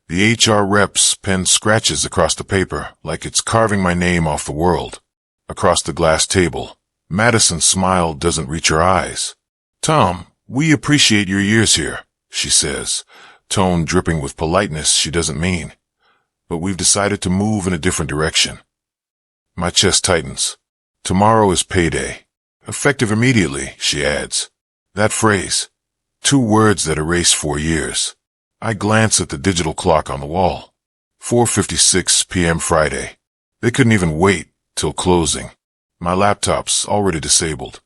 The HR rep's pen scratches across the paper like it's carving my name off the world. Across the glass table, Madison's smile doesn't reach her eyes. "Tom, we appreciate your years here," she says, tone dripping with politeness she doesn't mean. "But we've decided to move in a different direction." My chest tightens. Tomorrow is payday. Effective immediately, she adds. That phrase. 2 words that erase 4 years. I glance at the digital clock on the wall. 4:56 p.m. Friday. They couldn't even wait till closing. My laptop's already disabled.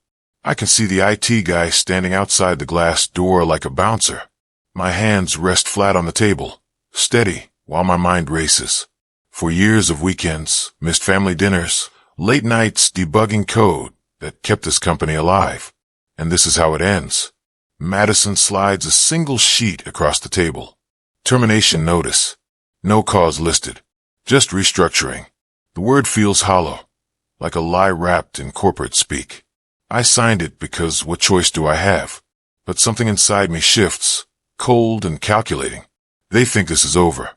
I can see the IT guy standing outside the glass door like a bouncer. My hands rest flat on the table, steady, while my mind races. For years of weekends, missed family dinners, late nights debugging code that kept this company alive. And this is how it ends. Madison slides a single sheet across the table. Termination notice. No cause listed. Just restructuring. The word feels hollow, like a lie wrapped in corporate speak. I signed it because what choice do I have? But something inside me shifts, cold and calculating. They think this is over.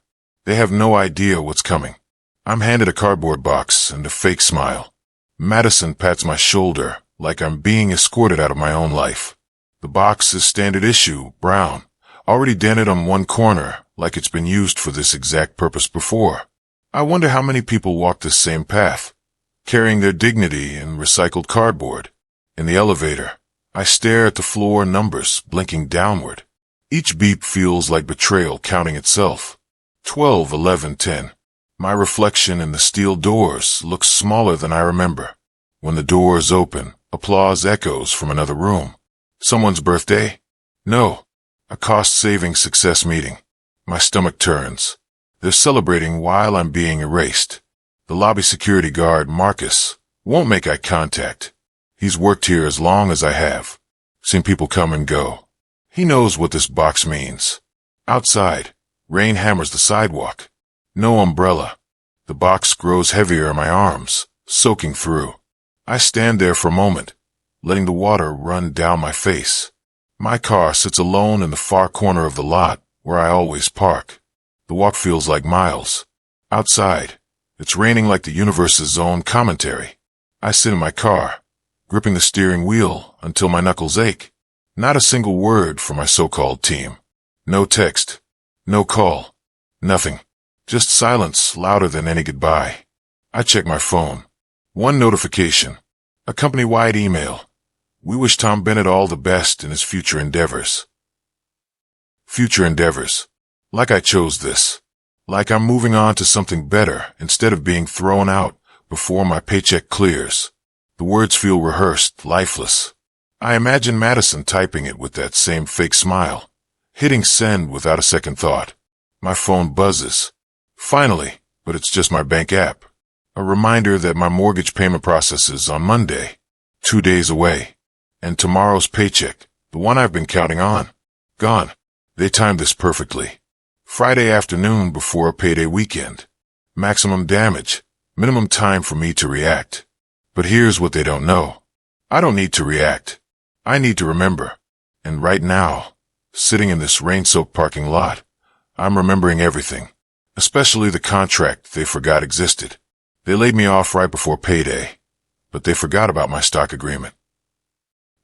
They have no idea what's coming. I'm handed a cardboard box and a fake smile. Madison pats my shoulder like I'm being escorted out of my own life. The box is standard issue, brown, already dented on one corner like it's been used for this exact purpose before. I wonder how many people walk this same path, carrying their dignity in recycled cardboard. In the elevator, I stare at the floor numbers blinking downward. Each beep feels like betrayal counting itself. 12, 11, 10. My reflection in the steel doors looks smaller than I remember. When the doors open, applause echoes from another room. Someone's birthday? No. A cost-saving success meeting. My stomach turns. They're celebrating while I'm being erased. The lobby security guard, Marcus, won't make eye contact. He's worked here as long as I have. Seen people come and go. He knows what this box means. Outside, rain hammers the sidewalk. No umbrella. The box grows heavier in my arms, soaking through. I stand there for a moment, letting the water run down my face. My car sits alone in the far corner of the lot where I always park. The walk feels like miles. Outside, it's raining like the universe's own commentary. I sit in my car, gripping the steering wheel until my knuckles ache. Not a single word from my so-called team. No text. No call. Nothing. Just silence louder than any goodbye. I check my phone. One notification. A company-wide email. We wish Tom Bennett all the best in his future endeavors. Future endeavors. Like I chose this. Like I'm moving on to something better instead of being thrown out before my paycheck clears. The words feel rehearsed, lifeless. I imagine Madison typing it with that same fake smile, hitting send without a second thought. My phone buzzes. Finally, but it's just my bank app. A reminder that my mortgage payment processes on Monday, 2 days away. And tomorrow's paycheck, the one I've been counting on, gone. They timed this perfectly. Friday afternoon before a payday weekend. Maximum damage, minimum time for me to react. But here's what they don't know. I don't need to react. I need to remember. And right now, sitting in this rain-soaked parking lot, I'm remembering everything, especially the contract they forgot existed. They laid me off right before payday, but they forgot about my stock agreement.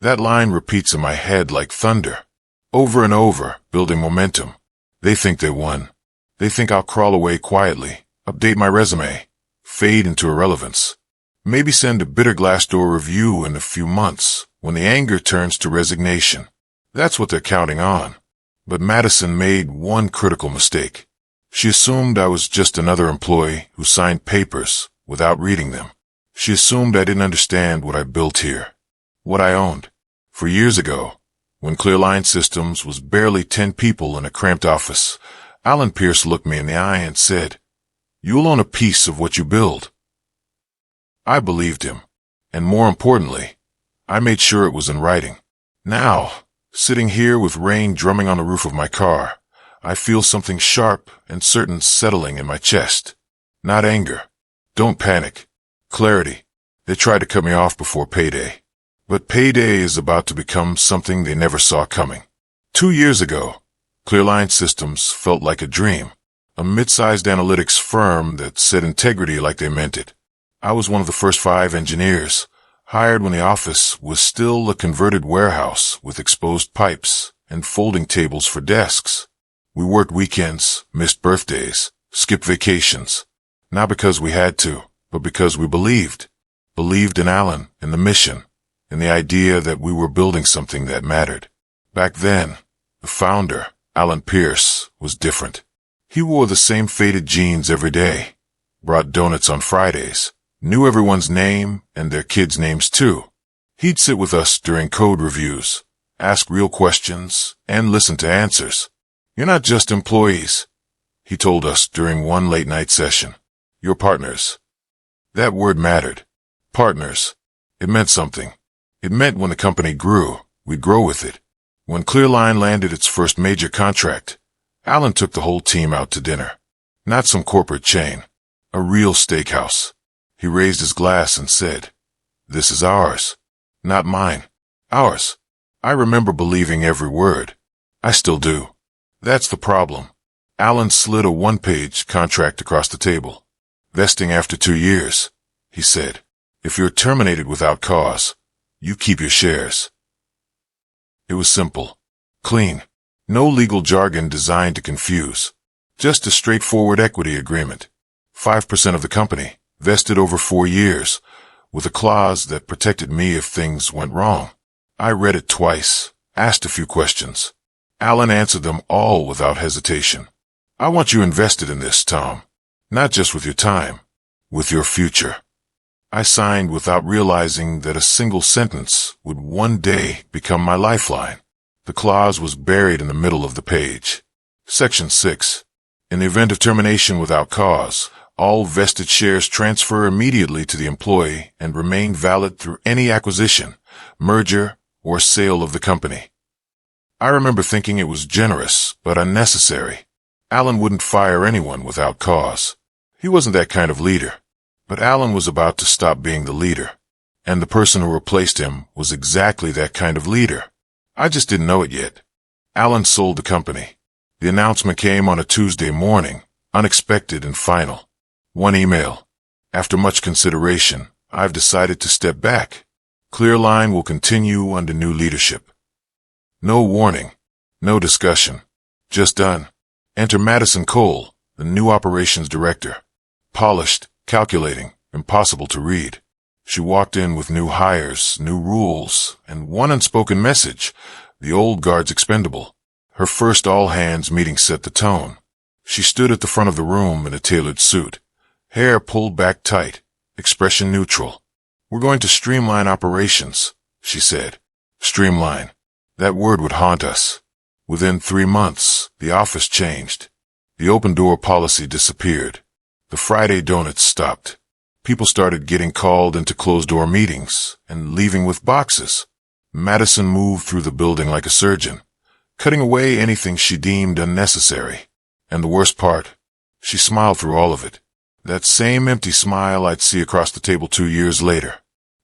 That line repeats in my head like thunder, over and over, building momentum. They think they won. They think I'll crawl away quietly, update my resume, fade into irrelevance. Maybe send a bitter Glassdoor review in a few months when the anger turns to resignation. That's what they're counting on. But Madison made one critical mistake. She assumed I was just another employee who signed papers without reading them. She assumed I didn't understand what I built here, what I owned. For years ago, when Clearline Systems was barely 10 people in a cramped office, Alan Pierce looked me in the eye and said, "You'll own a piece of what you build." I believed him, and more importantly, I made sure it was in writing. Now, sitting here with rain drumming on the roof of my car, I feel something sharp and certain settling in my chest. Not anger. Don't panic. Clarity. They tried to cut me off before payday. But payday is about to become something they never saw coming. 2 years ago, Clearline Systems felt like a dream. a mid-sized analytics firm that said integrity like they meant it. I was one of the first 5 engineers, hired when the office was still a converted warehouse with exposed pipes and folding tables for desks. We worked weekends, missed birthdays, skipped vacations, not because we had to, but because we believed in Alan, in the mission, in the idea that we were building something that mattered. Back then, the founder, Alan Pierce, was different. He wore the same faded jeans every day, brought donuts on Fridays, knew everyone's name and their kids' names too. He'd sit with us during code reviews, ask real questions, and listen to answers. "You're not just employees," he told us during one late-night session. "You're partners." That word mattered. Partners. It meant something. It meant when the company grew, we'd grow with it. When Clearline landed its first major contract, Alan took the whole team out to dinner. Not some corporate chain. A real steakhouse. He raised his glass and said, "This is ours. Not mine. Ours." I remember believing every word. I still do. That's the problem. Alan slid a one-page contract across the table. "Vesting after 2 years," he said. "If you're terminated without cause, you keep your shares." It was simple. Clean. No legal jargon designed to confuse. Just a straightforward equity agreement. 5% of the company, vested over 4 years, with a clause that protected me if things went wrong. I read it twice, asked a few questions. Alan answered them all without hesitation. "I want you invested in this, Tom. Not just with your time, with your future." I signed without realizing that a single sentence would one day become my lifeline. The clause was buried in the middle of the page. Section 6. In the event of termination without cause, all vested shares transfer immediately to the employee and remain valid through any acquisition, merger, or sale of the company. I remember thinking it was generous, but unnecessary. Alan wouldn't fire anyone without cause. He wasn't that kind of leader. But Alan was about to stop being the leader, and the person who replaced him was exactly that kind of leader. I just didn't know it yet. Alan sold the company. The announcement came on a Tuesday morning, unexpected and final. One email. "After much consideration, I've decided to step back. Clearline will continue under new leadership." No warning, no discussion. Just done. Enter Madison Cole, the new operations director. Polished, calculating, impossible to read. She walked in with new hires, new rules, and one unspoken message: the old guard's expendable. Her first all-hands meeting set the tone. She stood at the front of the room in a tailored suit, hair pulled back tight, expression neutral. "We're going to streamline operations," she said. Streamline. That word would haunt us. Within 3 months, the office changed. The open-door policy disappeared. The Friday donuts stopped. People started getting called into closed-door meetings and leaving with boxes. Madison moved through the building like a surgeon, cutting away anything she deemed unnecessary. And the worst part, she smiled through all of it. That same empty smile I'd see across the table 2 years later.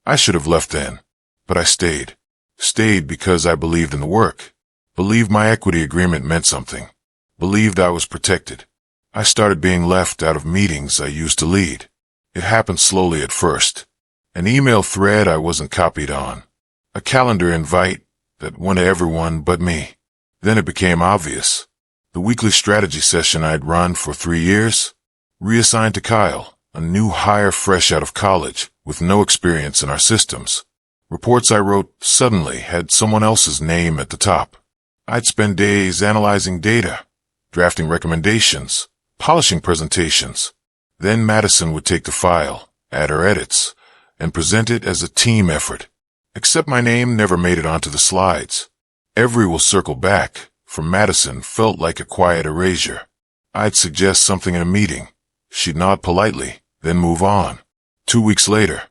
I should have left then, but I stayed. Stayed because I believed in the work. Believed my equity agreement meant something. Believed I was protected. I started being left out of meetings I used to lead. It happened slowly at first. An email thread I wasn't copied on. A calendar invite that went to everyone but me. Then it became obvious. The weekly strategy session I'd run for 3 years, reassigned to Kyle, a new hire fresh out of college with no experience in our systems. Reports I wrote suddenly had someone else's name at the top. I'd spend days analyzing data, drafting recommendations, polishing presentations. Then Madison would take the file, add her edits, and present it as a team effort. Except my name never made it onto the slides. Every will circle back from Madison felt like a quiet erasure. I'd suggest something in a meeting. She'd nod politely, then move on. 2 weeks later,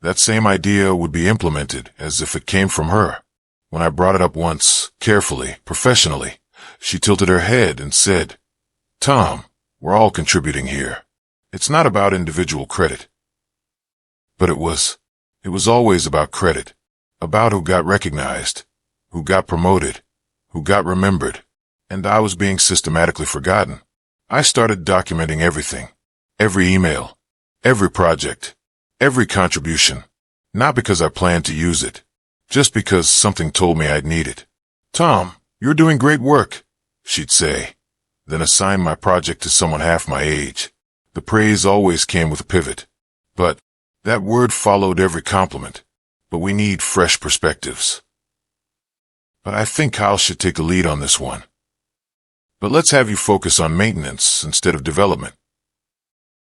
that same idea would be implemented as if it came from her. When I brought it up once, carefully, professionally, she tilted her head and said, "Tom, we're all contributing here. It's not about individual credit." But it was. It was always about credit. About who got recognized, who got promoted, who got remembered. And I was being systematically forgotten. I started documenting everything. Every email. Every project. Every contribution. Not because I planned to use it. Just because something told me I'd need it. "Tom, you're doing great work," she'd say. Then assign my project to someone half my age. The praise always came with a pivot. But that word followed every compliment. "But we need fresh perspectives." But I think Kyle should take the lead on this one. "But let's have you focus on maintenance instead of development."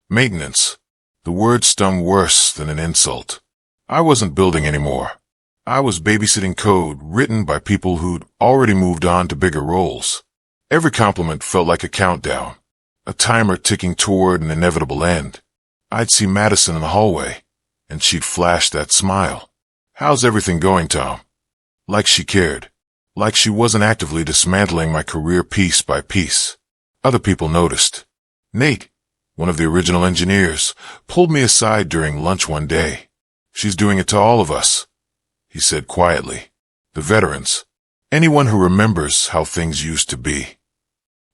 Maintenance. The word stung worse than an insult. I wasn't building anymore. I was babysitting code written by people who'd already moved on to bigger roles. Every compliment felt like a countdown, a timer ticking toward an inevitable end. I'd see Madison in the hallway, and she'd flash that smile. "How's everything going, Tom?" Like she cared. Like she wasn't actively dismantling my career piece by piece. Other people noticed. Nate, one of the original engineers, pulled me aside during lunch one day. "She's doing it to all of us," he said quietly. "The veterans. Anyone who remembers how things used to be."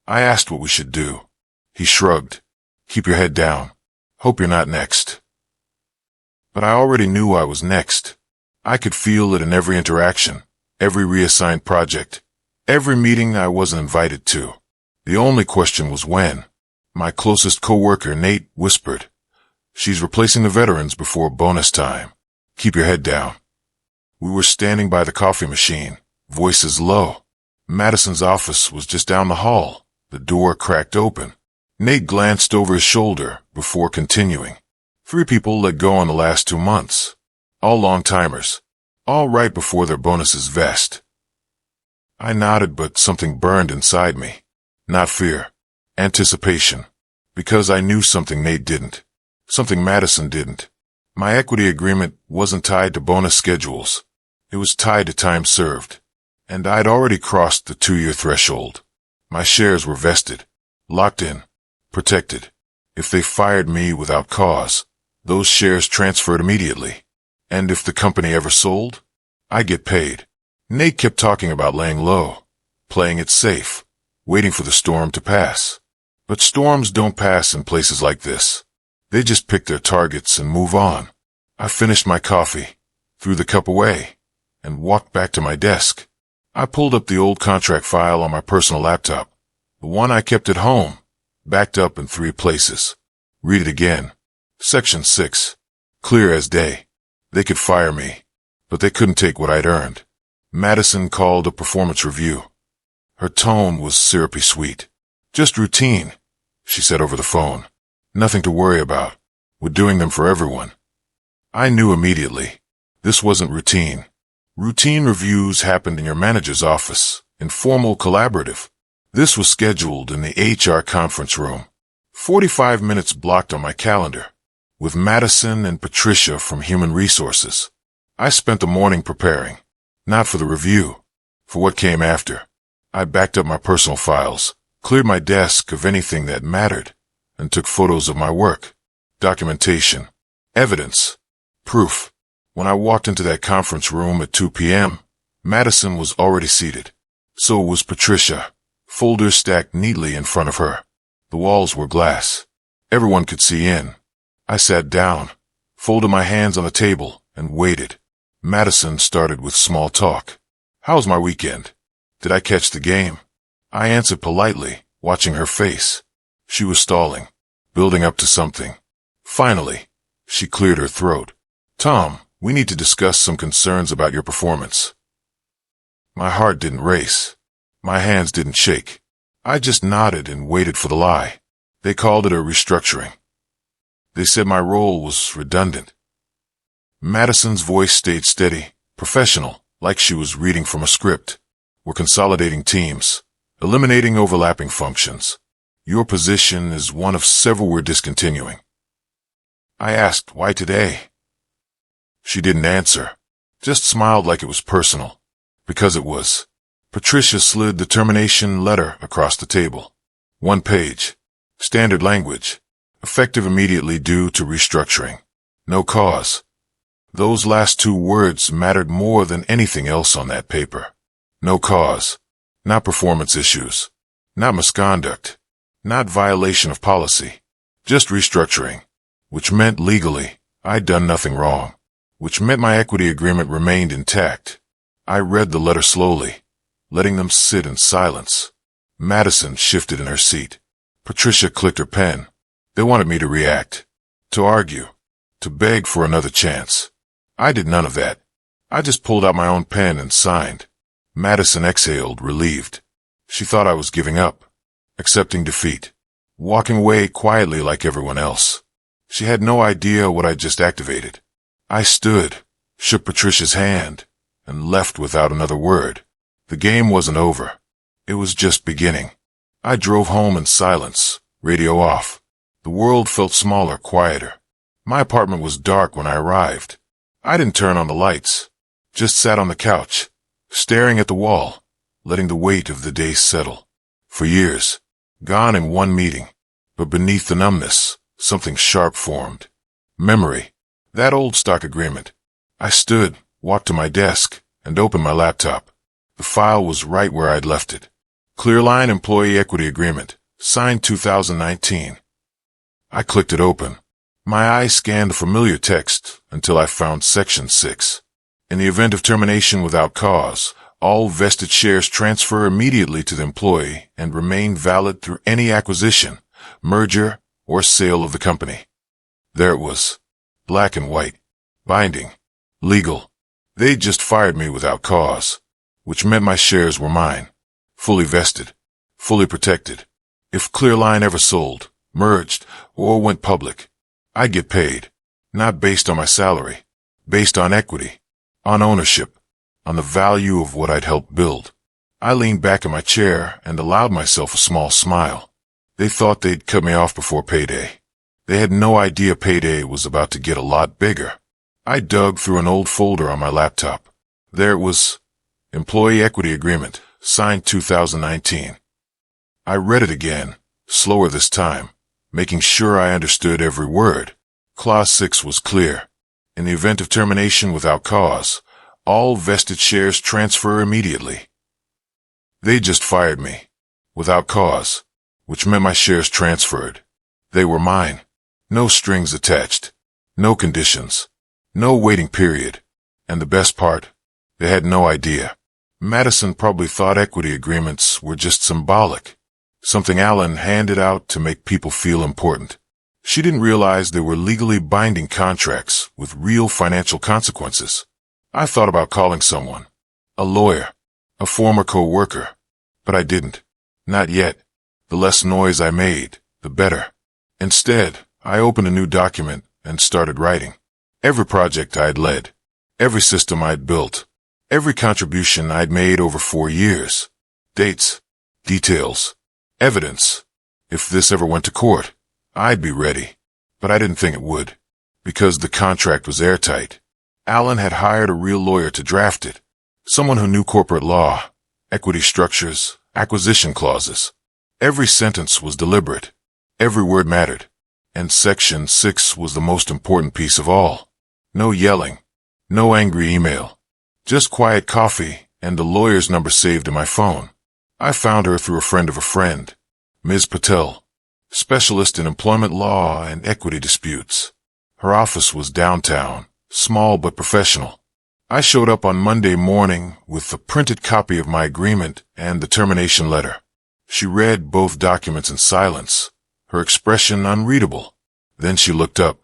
I asked what we should do. He shrugged. "Keep your head down. Hope you're not next." But I already knew I was next. I could feel it in every interaction, every reassigned project, every meeting I wasn't invited to. The only question was when. My closest coworker, Nate, whispered, "She's replacing the veterans before bonus time. Keep your head down." We were standing by the coffee machine, voices low. Madison's office was just down the hall. The door cracked open. Nate glanced over his shoulder before continuing. 3 people let go in the last 2 months. All long-timers. All right before their bonuses vest. I nodded, but something burned inside me. Not fear. Anticipation. Because I knew something Nate didn't. Something Madison didn't. My equity agreement wasn't tied to bonus schedules. It was tied to time served. And I'd already crossed the 2-year threshold. My shares were vested. Locked in. Protected. If they fired me without cause, those shares transferred immediately. And if the company ever sold, I get paid. Nate kept talking about laying low, playing it safe, waiting for the storm to pass. But storms don't pass in places like this. They just pick their targets and move on. I finished my coffee, threw the cup away, and walked back to my desk. I pulled up the old contract file on my personal laptop, the one I kept at home, backed up in 3 places. Read it again. Section 6. Clear as day. They could fire me, but they couldn't take what I'd earned. Madison called a performance review. Her tone was syrupy sweet. "Just routine," she said over the phone. "Nothing to worry about. We're doing them for everyone." I knew immediately. This wasn't routine. Routine reviews happened in your manager's office, informal, collaborative. This was scheduled in the HR conference room. 45 minutes blocked on my calendar, with Madison and Patricia from Human Resources. I spent the morning preparing, not for the review, for what came after. I backed up my personal files, cleared my desk of anything that mattered, and took photos of my work. Documentation. Evidence. Proof. When I walked into that conference room at 2 p.m., Madison was already seated. So was Patricia, folders stacked neatly in front of her. The walls were glass. Everyone could see in. I sat down, folded my hands on the table, and waited. Madison started with small talk. "How was my weekend? Did I catch the game?" I answered politely, watching her face. She was stalling, building up to something. Finally, she cleared her throat. "Tom, we need to discuss some concerns about your performance." My heart didn't race. My hands didn't shake. I just nodded and waited for the lie. They called it a restructuring. They said my role was redundant. Madison's voice stayed steady, professional, like she was reading from a script. "We're consolidating teams, eliminating overlapping functions. Your position is one of several we're discontinuing." I asked, "Why today?" She didn't answer, just smiled like it was personal. Because it was. Patricia slid the termination letter across the table. 1 page. Standard language. Effective immediately due to restructuring. No cause. Those last 2 words mattered more than anything else on that paper. No cause. Not performance issues. Not misconduct. Not violation of policy. Just restructuring. Which meant legally, I'd done nothing wrong. Which meant my equity agreement remained intact. I read the letter slowly, letting them sit in silence. Madison shifted in her seat. Patricia clicked her pen. They wanted me to react, to argue, to beg for another chance. I did none of that. I just pulled out my own pen and signed. Madison exhaled, relieved. She thought I was giving up, accepting defeat, walking away quietly like everyone else. She had no idea what I'd just activated. I stood, shook Patricia's hand, and left without another word. The game wasn't over. It was just beginning. I drove home in silence, radio off. The world felt smaller, quieter. My apartment was dark when I arrived. I didn't turn on the lights, just sat on the couch, staring at the wall, letting the weight of the day settle. For years, gone in one meeting, but beneath the numbness, something sharp formed. Memory. That old stock agreement. I stood, walked to my desk, and opened my laptop. The file was right where I'd left it. Clearline Employee Equity Agreement, signed 2019. I clicked it open. My eyes scanned the familiar text until I found Section 6. In the event of termination without cause, all vested shares transfer immediately to the employee and remain valid through any acquisition, merger, or sale of the company. There it was. Black and white. Binding. Legal. They just fired me without cause, which meant my shares were mine. Fully vested. Fully protected. If Clearline ever sold, merged, or went public, I'd get paid. Not based on my salary. Based on equity. On ownership. On the value of what I'd helped build. I leaned back in my chair and allowed myself a small smile. They thought they'd cut me off before payday. They had no idea payday was about to get a lot bigger. I dug through an old folder on my laptop. There it was. Employee Equity Agreement, signed 2019. I read it again, slower this time, making sure I understood every word. Clause 6 was clear. In the event of termination without cause, all vested shares transfer immediately. They just fired me. Without cause. Which meant my shares transferred. They were mine. No strings attached. No conditions. No waiting period. And the best part, they had no idea. Madison probably thought equity agreements were just symbolic. Something Alan handed out to make people feel important. She didn't realize they were legally binding contracts with real financial consequences. I thought about calling someone. A lawyer. A former co-worker. But I didn't. Not yet. The less noise I made, the better. Instead, I opened a new document and started writing. Every project I'd led. Every system I'd built. Every contribution I'd made over 4 years. Dates. Details. Evidence. If this ever went to court, I'd be ready. But I didn't think it would. Because the contract was airtight. Alan had hired a real lawyer to draft it. Someone who knew corporate law, equity structures, acquisition clauses. Every sentence was deliberate. Every word mattered. And Section 6 was the most important piece of all. No yelling. No angry email. Just quiet coffee and the lawyer's number saved in my phone. I found her through a friend of a friend. Ms. Patel. Specialist in employment law and equity disputes. Her office was downtown, small but professional. I showed up on Monday morning with a printed copy of my agreement and the termination letter. She read both documents in silence, her expression unreadable. Then she looked up.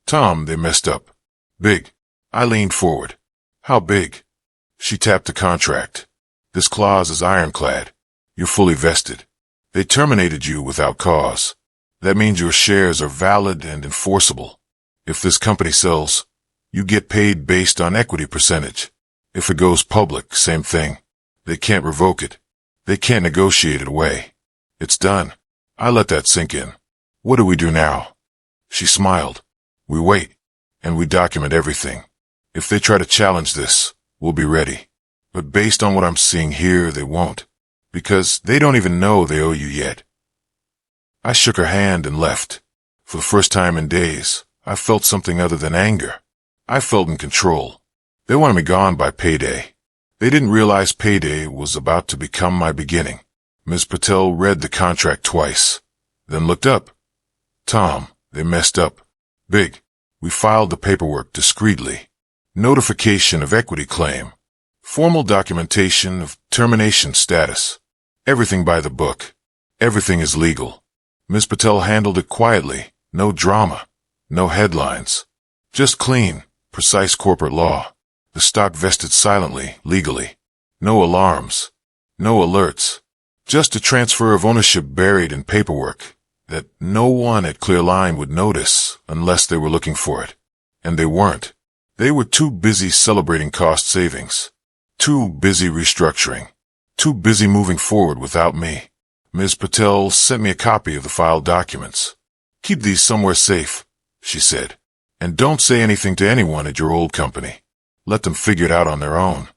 Tom, they messed up. Big. I leaned forward. How big? She tapped the contract. This clause is ironclad. You're fully vested. They terminated you without cause. That means your shares are valid and enforceable. If this company sells, you get paid based on equity percentage. If it goes public, same thing. They can't revoke it. They can't negotiate it away. It's done. I let that sink in. What do we do now? She smiled. We wait, and we document everything. If they try to challenge this, we'll be ready. But based on what I'm seeing here, they won't. Because they don't even know they owe you yet. I shook her hand and left. For the first time in days, I felt something other than anger. I felt in control. They wanted me gone by payday. They didn't realize payday was about to become my beginning. Ms. Patel read the contract twice. then looked up. Tom, they messed up. Big. We filed the paperwork discreetly. Notification of equity claim. Formal documentation of termination status. Everything by the book. Everything is legal. Ms. Patel handled it quietly. No drama. No headlines. Just clean, precise corporate law. The stock vested silently, legally. No alarms. No alerts. Just a transfer of ownership buried in paperwork that no one at Clearline would notice unless they were looking for it. And they weren't. They were too busy celebrating cost savings. Too busy restructuring. Too busy moving forward without me. Ms. Patel sent me a copy of the filed documents. "Keep these somewhere safe," she said. "And don't say anything to anyone at your old company. Let them figure it out on their own."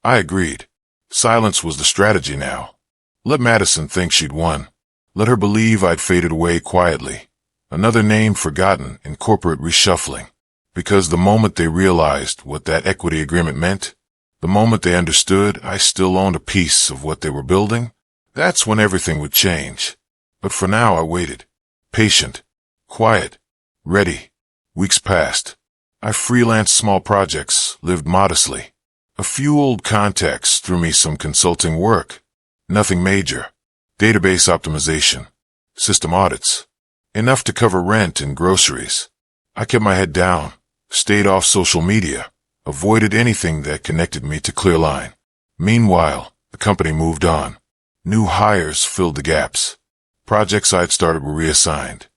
I agreed. Silence was the strategy now. Let Madison think she'd won. Let her believe I'd faded away quietly. Another name forgotten in corporate reshuffling. Because the moment they realized what that equity agreement meant, the moment they understood I still owned a piece of what they were building, that's when everything would change. But for now I waited. Patient. Quiet. Ready. Weeks passed. I freelanced small projects, lived modestly. A few old contacts threw me some consulting work. Nothing major. Database optimization. System audits. Enough to cover rent and groceries. I kept my head down. Stayed off social media. Avoided anything that connected me to Clearline. Meanwhile, the company moved on. New hires filled the gaps. Projects I'd started were reassigned.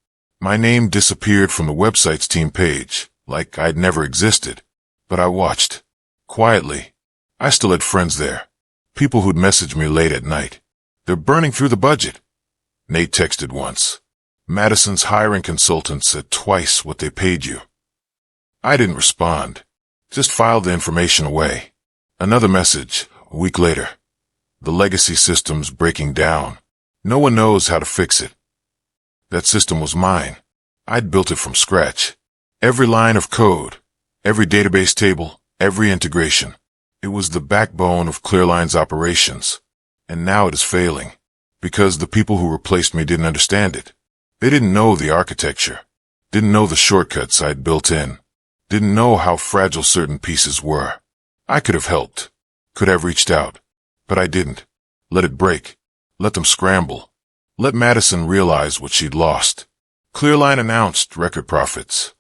My name disappeared from the website's team page, like I'd never existed. But I watched. Quietly. I still had friends there. People who'd message me late at night. "They're burning through the budget." Nate texted once. "Madison's hiring consultants at twice what they paid you." I didn't respond. Just filed the information away. Another message, a week later. "The legacy system's breaking down. No one knows how to fix it." That system was mine. I'd built it from scratch. Every line of code, every database table, every integration. It was the backbone of Clearline's operations. And now it is failing. Because the people who replaced me didn't understand it. They didn't know the architecture. Didn't know the shortcuts I'd built in. Didn't know how fragile certain pieces were. I could have helped. Could have reached out. But I didn't. Let it break. Let them scramble. Let Madison realize what she'd lost. Clearline announced record profits.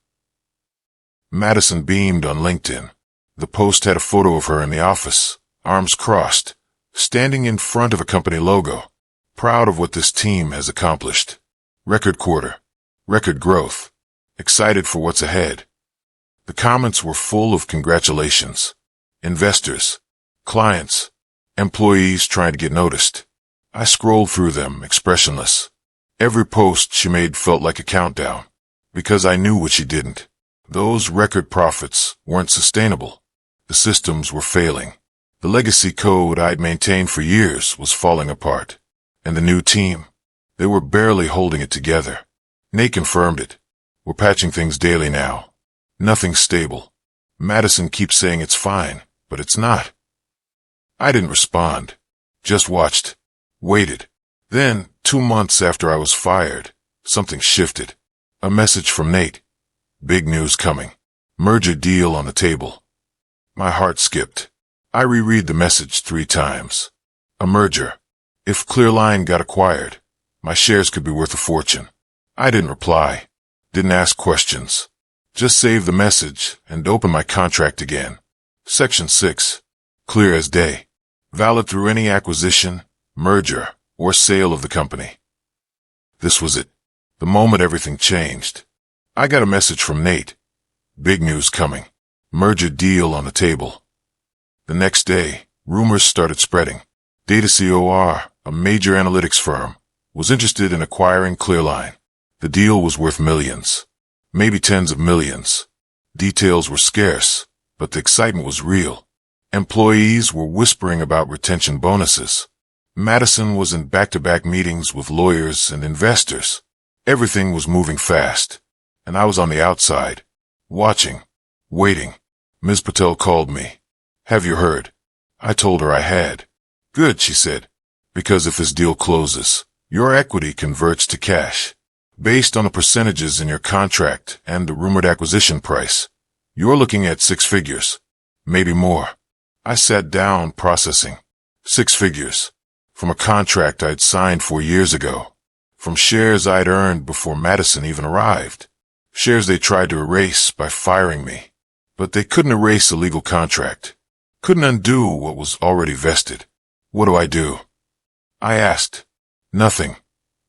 Madison beamed on LinkedIn. The post had a photo of her in the office, arms crossed, standing in front of a company logo, proud of what this team has accomplished. Record quarter. Record growth. Excited for what's ahead. The comments were full of congratulations. Investors, clients, employees trying to get noticed. I scrolled through them, expressionless. Every post she made felt like a countdown, because I knew what she didn't. Those record profits weren't sustainable. The systems were failing. The legacy code I'd maintained for years was falling apart. And the new team, they were barely holding it together. Nate confirmed it. We're patching things daily now. Nothing's stable. Madison keeps saying it's fine, but it's not. I didn't respond. Just watched. Waited. Then, 2 months after I was fired, something shifted. A message from Nate. Big news coming. Merger deal on the table. My heart skipped. I reread the message 3 times. A merger. If Clearline got acquired, my shares could be worth a fortune. I didn't reply. Didn't ask questions. Just saved the message and opened my contract again. Section 6. Clear as day. Valid through any acquisition, merger, or sale of the company. This was it. The moment everything changed. I got a message from Nate. Big news coming. Merger deal on the table. The next day, rumors started spreading. DataCOR, a major analytics firm, was interested in acquiring Clearline. The deal was worth millions. Maybe tens of millions. Details were scarce, but the excitement was real. Employees were whispering about retention bonuses. Madison was in back-to-back meetings with lawyers and investors. Everything was moving fast, and I was on the outside, watching, waiting. Ms. Patel called me. "Have you heard?" I told her I had. "Good," she said, "because if this deal closes, Your equity converts to cash. Based on the percentages in your contract and the rumored acquisition price, you're looking at 6 figures. Maybe more. I sat down processing. 6 figures. From a contract I'd signed 4 years ago. From shares I'd earned before Madison even arrived. Shares they tried to erase by firing me. But they couldn't erase a legal contract. Couldn't undo what was already vested. What do I do? I asked. Nothing,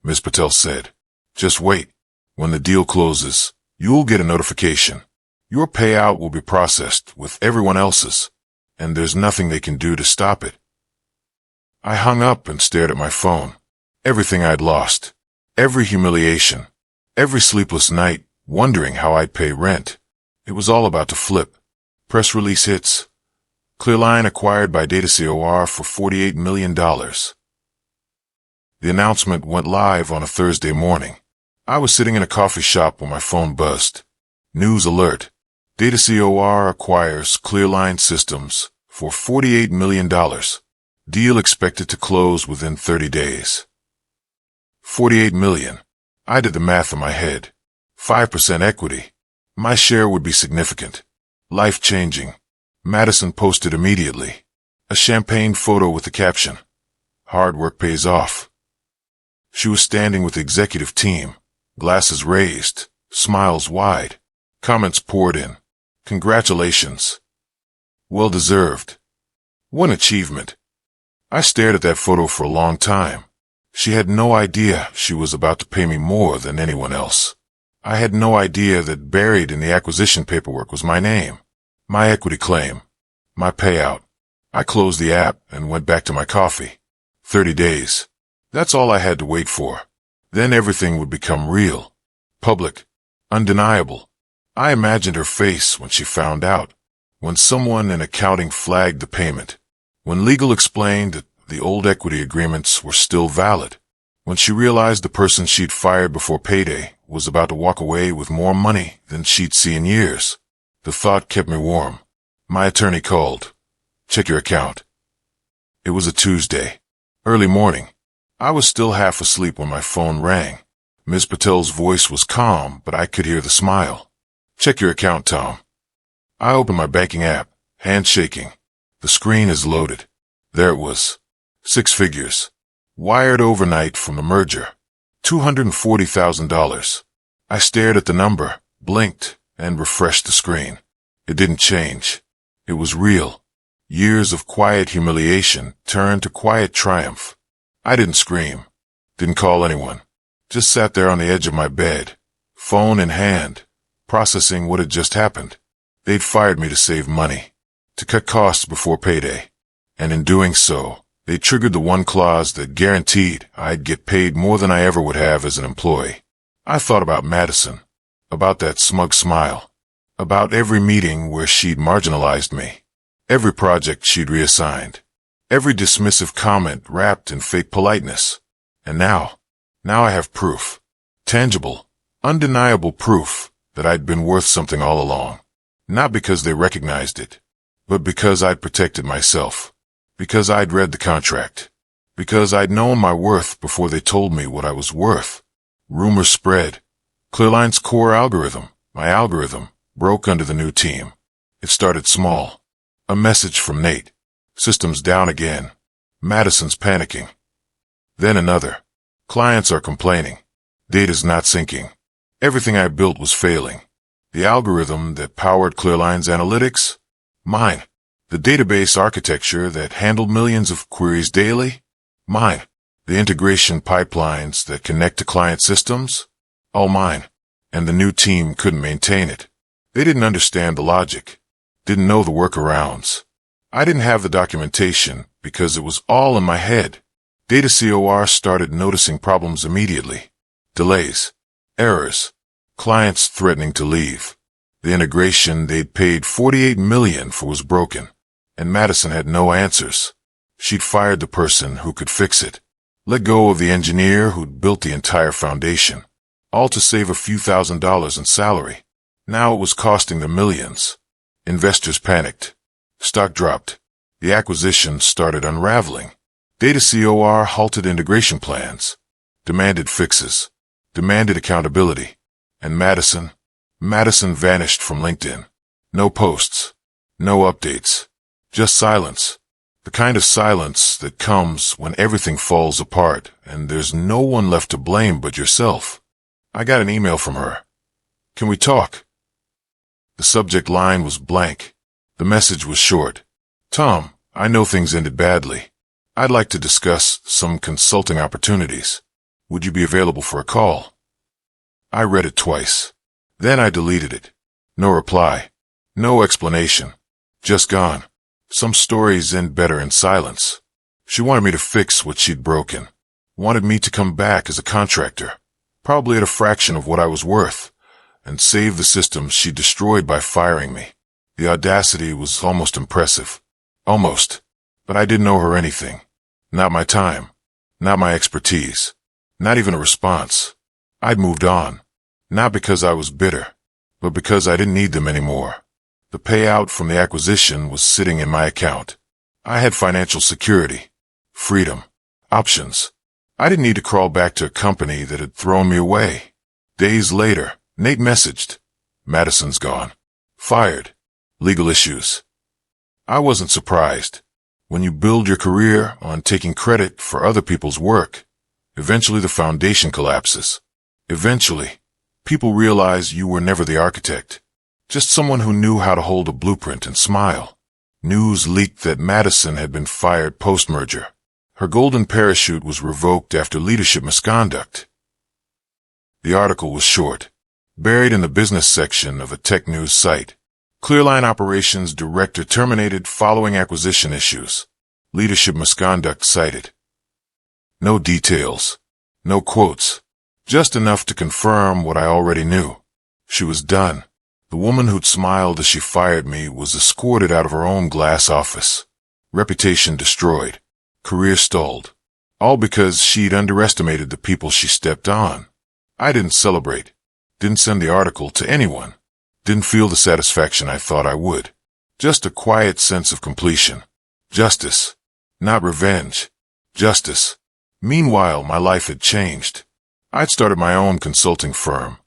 Ms. Patel said. Just wait. When the deal closes, you'll get a notification. Your payout will be processed with everyone else's, and there's nothing they can do to stop it. I hung up and stared at my phone. Everything I'd lost. Every humiliation. Every sleepless night, wondering how I'd pay rent. It was all about to flip. Press release hits. Clearline acquired by DataCOR for $48 million. The announcement went live on a Thursday morning. I was sitting in a coffee shop when my phone buzzed. News alert. DataCOR acquires Clearline Systems for $48 million. Deal expected to close within 30 days. 48 million. I did the math in my head. 5% equity. My share would be significant. Life-changing. Madison posted immediately. A champagne photo with the caption, "Hard work pays off." She was standing with the executive team, glasses raised, smiles wide. Comments poured in. Congratulations. Well deserved. What an achievement. I stared at that photo for a long time. She had no idea she was about to pay me more than anyone else. I had no idea that buried in the acquisition paperwork was my name, my equity claim, my payout. I closed the app and went back to my coffee. 30 days. That's all I had to wait for. Then everything would become real, public, undeniable. I imagined her face when she found out, when someone in accounting flagged the payment, when legal explained that the old equity agreements were still valid, when she realized the person she'd fired before payday was about to walk away with more money than she'd see in years. The thought kept me warm. My attorney called. Check your account. It was a Tuesday. Early morning. I was still half asleep when my phone rang. Ms. Patel's voice was calm, but I could hear the smile. Check your account, Tom. I opened my banking app, hand shaking. The screen is loaded. There it was. 6 figures. Wired overnight from the merger. $240,000. I stared at the number, blinked, and refreshed the screen. It didn't change. It was real. Years of quiet humiliation turned to quiet triumph. I didn't scream. Didn't call anyone. Just sat there on the edge of my bed, phone in hand, processing what had just happened. They'd fired me to save money, to cut costs before payday. And in doing so, they triggered the one clause that guaranteed I'd get paid more than I ever would have as an employee. I thought about Madison, about that smug smile, about every meeting where she'd marginalized me, every project she'd reassigned, every dismissive comment wrapped in fake politeness. And now I have proof, tangible, undeniable proof that I'd been worth something all along. Not because they recognized it, but because I'd protected myself. Because I'd read the contract. Because I'd known my worth before they told me what I was worth. Rumors spread. Clearline's core algorithm, my algorithm, broke under the new team. It started small. A message from Nate. Systems down again. Madison's panicking. Then another. Clients are complaining. Data's not syncing. Everything I built was failing. The algorithm that powered Clearline's analytics? Mine. The database architecture that handled millions of queries daily? Mine. The integration pipelines that connect to client systems? All mine. And the new team couldn't maintain it. They didn't understand the logic. Didn't know the workarounds. I didn't have the documentation because it was all in my head. DataCOR started noticing problems immediately. Delays. Errors. Clients threatening to leave. The integration they'd paid $48 million for was broken. And Madison had no answers. She'd fired the person who could fix it. Let go of the engineer who'd built the entire foundation. All to save a few $1,000s in salary. Now it was costing them millions. Investors panicked. Stock dropped. The acquisition started unraveling. DataCOR halted integration plans. demanded fixes, demanded accountability. And Madison vanished from LinkedIn. No posts, no updates, just silence. The kind of silence that comes when everything falls apart and there's no one left to blame but yourself. I got an email from her. "Can we talk?" The subject line was blank. The message was short. "Tom, I know things ended badly. I'd like to discuss some consulting opportunities. Would you be available for a call?" I read it twice. Then I deleted it. No reply. No explanation. Just gone. Some stories end better in silence. She wanted me to fix what she'd broken. Wanted me to come back as a contractor, probably at a fraction of what I was worth, and save the system she destroyed by firing me. The audacity was almost impressive. Almost. But I didn't owe her anything. Not my time. Not my expertise. Not even a response. I'd moved on. Not because I was bitter, but because I didn't need them anymore. The payout from the acquisition was sitting in my account. I had financial security, freedom, options. I didn't need to crawl back to a company that had thrown me away. Days later, Nate messaged, "Madison's gone. Fired. Legal issues." I wasn't surprised. When you build your career on taking credit for other people's work, eventually the foundation collapses. Eventually, people realize you were never the architect, just someone who knew how to hold a blueprint and smile. News leaked that Madison had been fired post-merger. Her golden parachute was revoked after leadership misconduct. The article was short, buried in the business section of a tech news site. Clearline operations director terminated following acquisition issues. Leadership misconduct cited. No details. No quotes. Just enough to confirm what I already knew. She was done. The woman who'd smiled as she fired me was escorted out of her own glass office. Reputation destroyed. Career stalled. All because she'd underestimated the people she stepped on. I didn't celebrate. Didn't send the article to anyone. Didn't feel the satisfaction I thought I would. Just a quiet sense of completion. Justice. Not revenge. Justice. Meanwhile, my life had changed. I'd started my own consulting firm.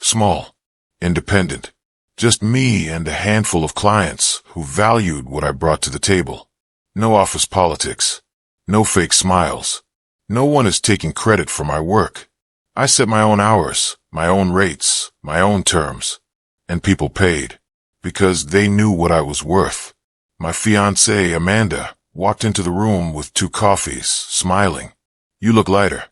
Small. Independent. Just me and a handful of clients who valued what I brought to the table. No office politics. No fake smiles. No one is taking credit for my work. I set my own hours, my own rates, my own terms. And people paid. Because they knew what I was worth. My fiancée, Amanda, walked into the room with 2 coffees, smiling. "You look lighter,"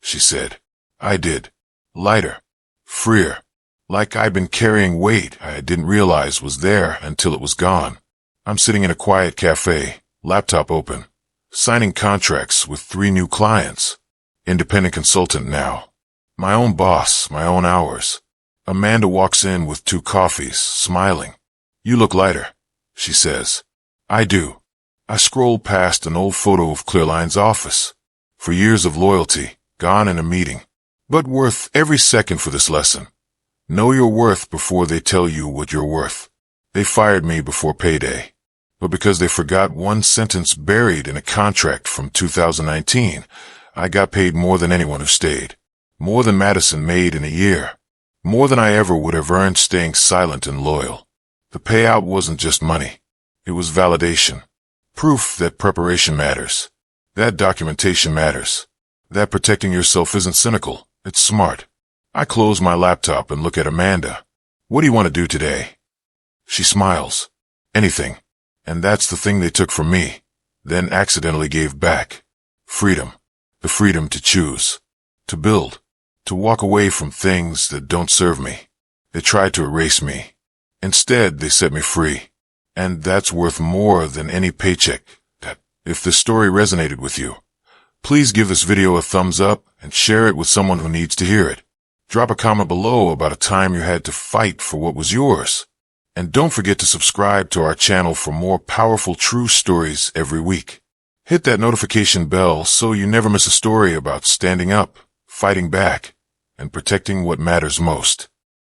she said. I did. Lighter. Freer. Like I'd been carrying weight I didn't realize was there until it was gone. I'm sitting in a quiet cafe, laptop open, signing contracts with 3 new clients. Independent consultant now. My own boss, my own hours. Amanda walks in with 2 coffees, smiling. "You look lighter," she says. I do. I scroll past an old photo of Clearline's office. For years of loyalty, gone in a meeting. But worth every second for this lesson. Know your worth before they tell you what you're worth. They fired me before Payday. But because they forgot one sentence buried in a contract from 2019, I got paid more than anyone who stayed. More than Madison made in a year. More than I ever would have earned staying silent and loyal. The payout wasn't just money. It was validation. Proof that preparation matters. That documentation matters. That protecting yourself isn't cynical. It's smart. I close my laptop and look at Amanda. "What do you want to do today?" She smiles. "Anything." And that's the thing they took from me, then accidentally gave back. Freedom. The freedom to choose. To build. To walk away from things that don't serve me. They tried to erase me. Instead, they set me free. And that's worth more than any paycheck. If this story resonated with you, please give this video a thumbs up and share it with someone who needs to hear it. Drop a comment below about a time you had to fight for what was yours. And don't forget to subscribe to our channel for more powerful true stories every week. Hit that notification bell so you never miss a story about standing up, fighting back, and protecting what matters most.